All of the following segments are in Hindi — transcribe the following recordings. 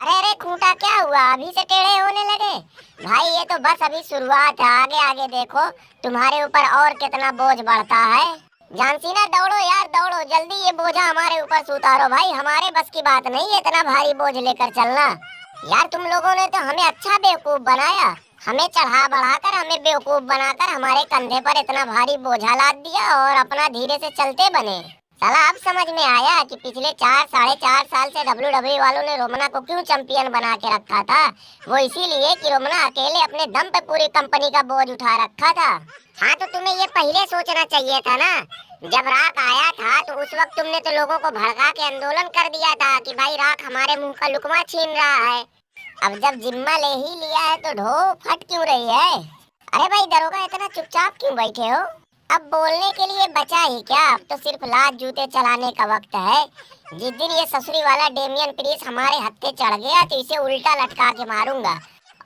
अरे अरे खूंटा, क्या हुआ? अभी से टेढ़े होने लगे? भाई ये तो बस अभी शुरुआत है, आगे आगे देखो तुम्हारे ऊपर और कितना बोझ बढ़ता है। जानसीना दौड़ो यार दौड़ो, जल्दी ये बोझा हमारे ऊपर से उतारो भाई, हमारे बस की बात नहीं है इतना भारी बोझ लेकर चलना। यार तुम लोगों ने तो हमें अच्छा बेवकूफ बनाया, हमें चढ़ा बढ़ाकर हमें बेवकूफ बनाकर हमारे कंधे पर इतना भारी बोझा लाद दिया और अपना धीरे से चलते बने। साला अब समझ में आया कि पिछले 4 साढ़े 4 साल से डब्ल्यूडब्ल्यूई वालों ने रोमना को क्यों चैंपियन बना के रखा था। वो इसीलिए कि रोमना अकेले अपने दम पे पूरी कंपनी का बोझ उठा रखा था। हाँ तो तुम्हें ये पहले सोचना चाहिए था ना। जब राख आया था तो उस वक्त तुमने तो लोगों को भड़का के आंदोलन कर दिया था कि भाई राख हमारे मुंह का लुकमा छीन रहा है। अब जब जिम्मा ले ही लिया है तो ढो फट क्यों रही है? अरे भाई दरोगा, इतना चुपचाप क्यों बैठे हो? अब बोलने के लिए बचा ही क्या, अब तो सिर्फ लात जूते चलाने का वक्त है। जिस दिन ये ससुरी वाला डेमियन प्रीस हमारे हत्थे चढ़ गया तो इसे उल्टा लटका के मारूंगा,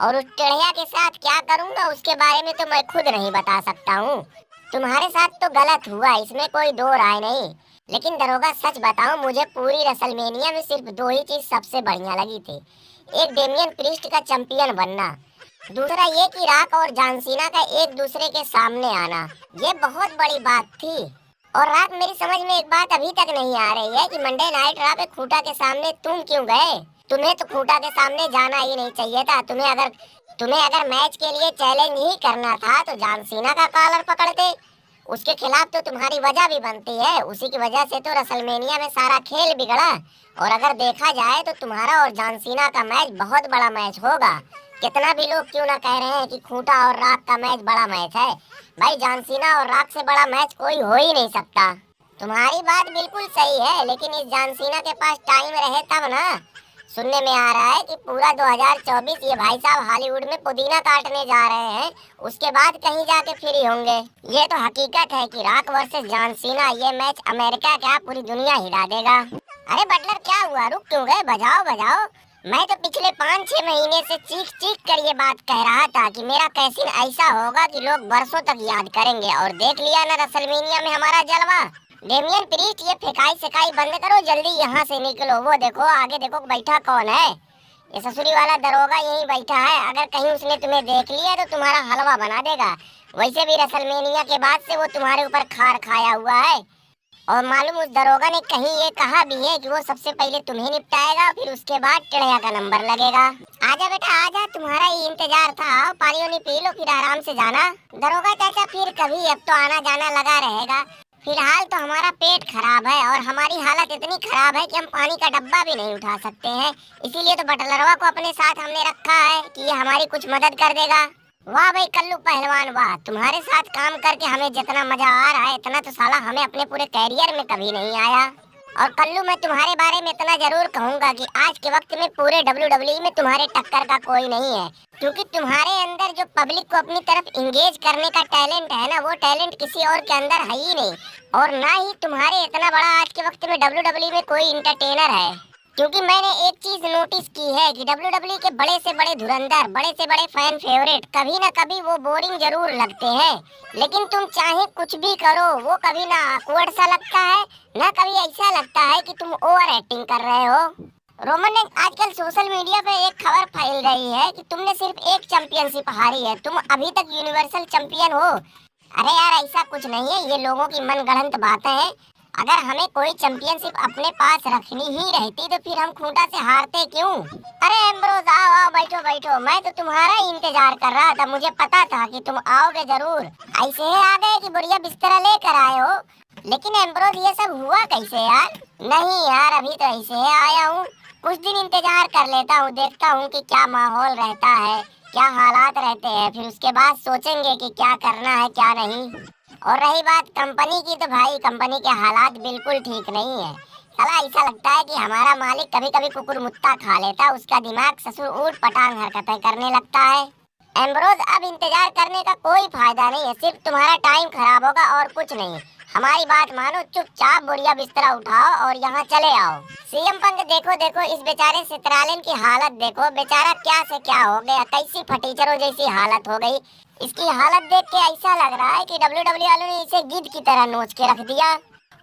और उस टेढ़िया के साथ क्या करूंगा उसके बारे में तो मैं खुद नहीं बता सकता हूँ। तुम्हारे साथ तो गलत हुआ, इसमें कोई दो राय नहीं। लेकिन दरोगा सच बताऊं, मुझे पूरी रेसलमेनिया में सिर्फ दो ही चीज सबसे बढ़िया लगी थी। एक डेमियन प्रीस्ट का चैंपियन बनना, दूसरा ये कि राक और जानसीना का एक दूसरे के सामने आना। ये बहुत बड़ी बात थी। और राक, मेरी समझ में एक बात अभी तक नहीं आ रही है कि मंडे नाइट रॉ पे खूंटा के सामने तुम क्यों गए? तुम्हें तो खूंटा के सामने जाना ही नहीं चाहिए था। तुम्हें अगर मैच के लिए चैलेंज ही करना था तो जानसीना का कॉलर पकड़ते। उसके खिलाफ तो तुम्हारी वजह भी बनती है, उसी की वजह से तो रेसलमेनिया में सारा खेल बिगड़ा। और अगर देखा जाए तो तुम्हारा और जानसीना का मैच बहुत बड़ा मैच होगा। कितना भी लोग क्यों ना कह रहे हैं कि खूंटा और राख का मैच बड़ा मैच है, भाई जानसीना और राख से बड़ा मैच कोई हो ही नहीं सकता। तुम्हारी बात बिल्कुल सही है, लेकिन इस जानसीना के पास टाइम रहे तब ना। सुनने में आ रहा है कि पूरा 2024 ये भाई साहब हॉलीवुड में पुदीना काटने जा रहे हैं, उसके बाद कहीं जाके फ्री होंगे। ये तो हकीकत है कि राक वर्सेस जानसीना ये मैच अमेरिका क्या पूरी दुनिया हिला देगा। अरे बटलर, क्या हुआ? रुक क्यों गए? बजाओ बजाओ। मैं तो पिछले 5-6 महीने से चीख चीख कर ये बात कह रहा था कि मेरा कैसीन ऐसा होगा कि लोग बरसों तक याद करेंगे, और देख लिया ना रेसलमेनिया में हमारा जलवा। डेमियन प्रीस्ट, ये फेकाई सेकाई बंद करो, जल्दी यहाँ से निकलो। वो देखो आगे देखो बैठा कौन है, ये ससुरी वाला दरोगा यहीं बैठा है। अगर कहीं उसने तुम्हें देख लिया तो तुम्हारा हलवा बना देगा। वैसे भी रेसलमेनिया के बाद से वो तुम्हारे ऊपर खार खाया हुआ है। और मालूम, उस दरोगा ने कहीं ये कहा भी है कि वो सबसे पहले तुम्हें निपटाएगा, फिर उसके बाद टेढ़िया का नंबर लगेगा। आजा बेटा आजा, तुम्हारा ही इंतजार था। आओ पानी वानी पी लो, फिर आराम से जाना। दरोगा चाचा फिर कभी, अब तो आना जाना लगा रहेगा। फिलहाल तो हमारा पेट खराब है और हमारी हालत इतनी खराब है कि हम पानी का डब्बा भी नहीं उठा सकते हैं। इसीलिए तो बटलरवा को अपने साथ हमने रखा है कि ये हमारी कुछ मदद कर देगा। वाह भाई कल्लू पहलवान वाह, तुम्हारे साथ काम करके हमें जितना मजा आ रहा है इतना तो साला हमें अपने पूरे कैरियर में कभी नहीं आया। और कल्लू, मैं तुम्हारे बारे में इतना जरूर कहूंगा कि आज के वक्त में पूरे डब्ल्यूडब्ल्यूई में तुम्हारे टक्कर का कोई नहीं है, क्योंकि तुम्हारे अंदर जो पब्लिक को अपनी तरफ इंगेज करने का टैलेंट है ना, वो टैलेंट किसी और के अंदर है ही नहीं। और ना ही तुम्हारे इतना बड़ा आज के वक्त में डब्ल्यूडब्ल्यूई में कोई इंटरटेनर है। क्योंकि मैंने एक चीज नोटिस की है कि डब्ल्यूडब्ल्यूई के बड़े से बड़े धुरंधर, बड़े से बड़े फैन फेवरेट कभी ना कभी वो बोरिंग जरूर लगते हैं। लेकिन तुम चाहे कुछ भी करो, वो कभी ना awkward सा लगता है, ना कभी ऐसा लगता है कि तुम ओवर एक्टिंग कर रहे हो। रोमन ने आजकल सोशल मीडिया पे एक खबर फैल रही है कि तुमने सिर्फ एक चैंपियनशिप हारी है, तुम अभी तक यूनिवर्सल चैंपियन हो। अरे यार ऐसा कुछ नहीं है, ये लोगों की मनगढ़ंत बातें हैं। अगर हमें कोई चैंपियनशिप अपने पास रखनी ही रहती तो फिर हम खूंटा से हारते क्यों? अरे एम्ब्रोज, आओ आओ बैठो बैठो, मैं तो तुम्हारा ही इंतजार कर रहा था। मुझे पता था कि तुम आओगे जरूर। ऐसे ही आ गए कि बढ़िया बिस्तरा लेकर आए हो। लेकिन एम्ब्रोज, ये सब हुआ कैसे यार? नहीं यार, अभी तो ऐसे ही आया हूँ। कुछ दिन इंतजार कर लेता हूँ, देखता हूँ कि क्या माहौल रहता है, क्या हालात रहते हैं, फिर उसके बाद सोचेंगे कि क्या करना है क्या नहीं। और रही बात कंपनी की, तो भाई कंपनी के हालात बिल्कुल ठीक नहीं है। साला ऐसा लगता है कि हमारा मालिक कभी कभी कुकुर मुत्ता खा लेता, उसका दिमाग ससुर ऊट पटांग हरकतें करने लगता है। एम्ब्रोज, अब इंतजार करने का कोई फायदा नहीं है, सिर्फ तुम्हारा टाइम खराब होगा और कुछ नहीं। हमारी बात मानो, चुपचाप बढ़िया बिस्तरा उठाओ और यहाँ चले आओ। सीएम पंक, देखो देखो इस बेचारे सितरालन की हालत देखो, बेचारा क्या से क्या हो गया, कैसी फटीचरों जैसी हालत हो गई। इसकी हालत देख के ऐसा लग रहा है कि डब्ल्यूडब्ल्यू वालों ने इसे गिद्ध की तरह नोच के रख दिया।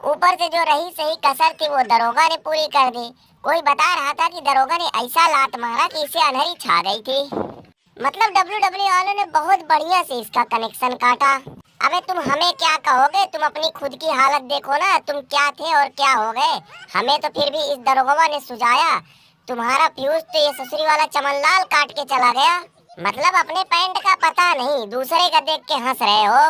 ऊपर से जो रही सही कसर थी वो दरोगा ने पूरी कर दी। कोई बता रहा था कि दरोगा ने ऐसा लात मारा कि इसे अनहरी छा गई थी। मतलब WWE वालों ने बहुत बढ़िया से इसका कनेक्शन काटा। अबे तुम हमें क्या कहोगे? तुम अपनी खुद की हालत देखो ना, तुम क्या थे और क्या हो गए। हमें तो फिर भी इस दरोगा ने सुझाया। तुम्हारा फ्यूज तो ये ससुरी वाला चमनलाल काट के चला गया। मतलब अपने पैंट का पता नहीं, दूसरे का देख के हंस रहे हो।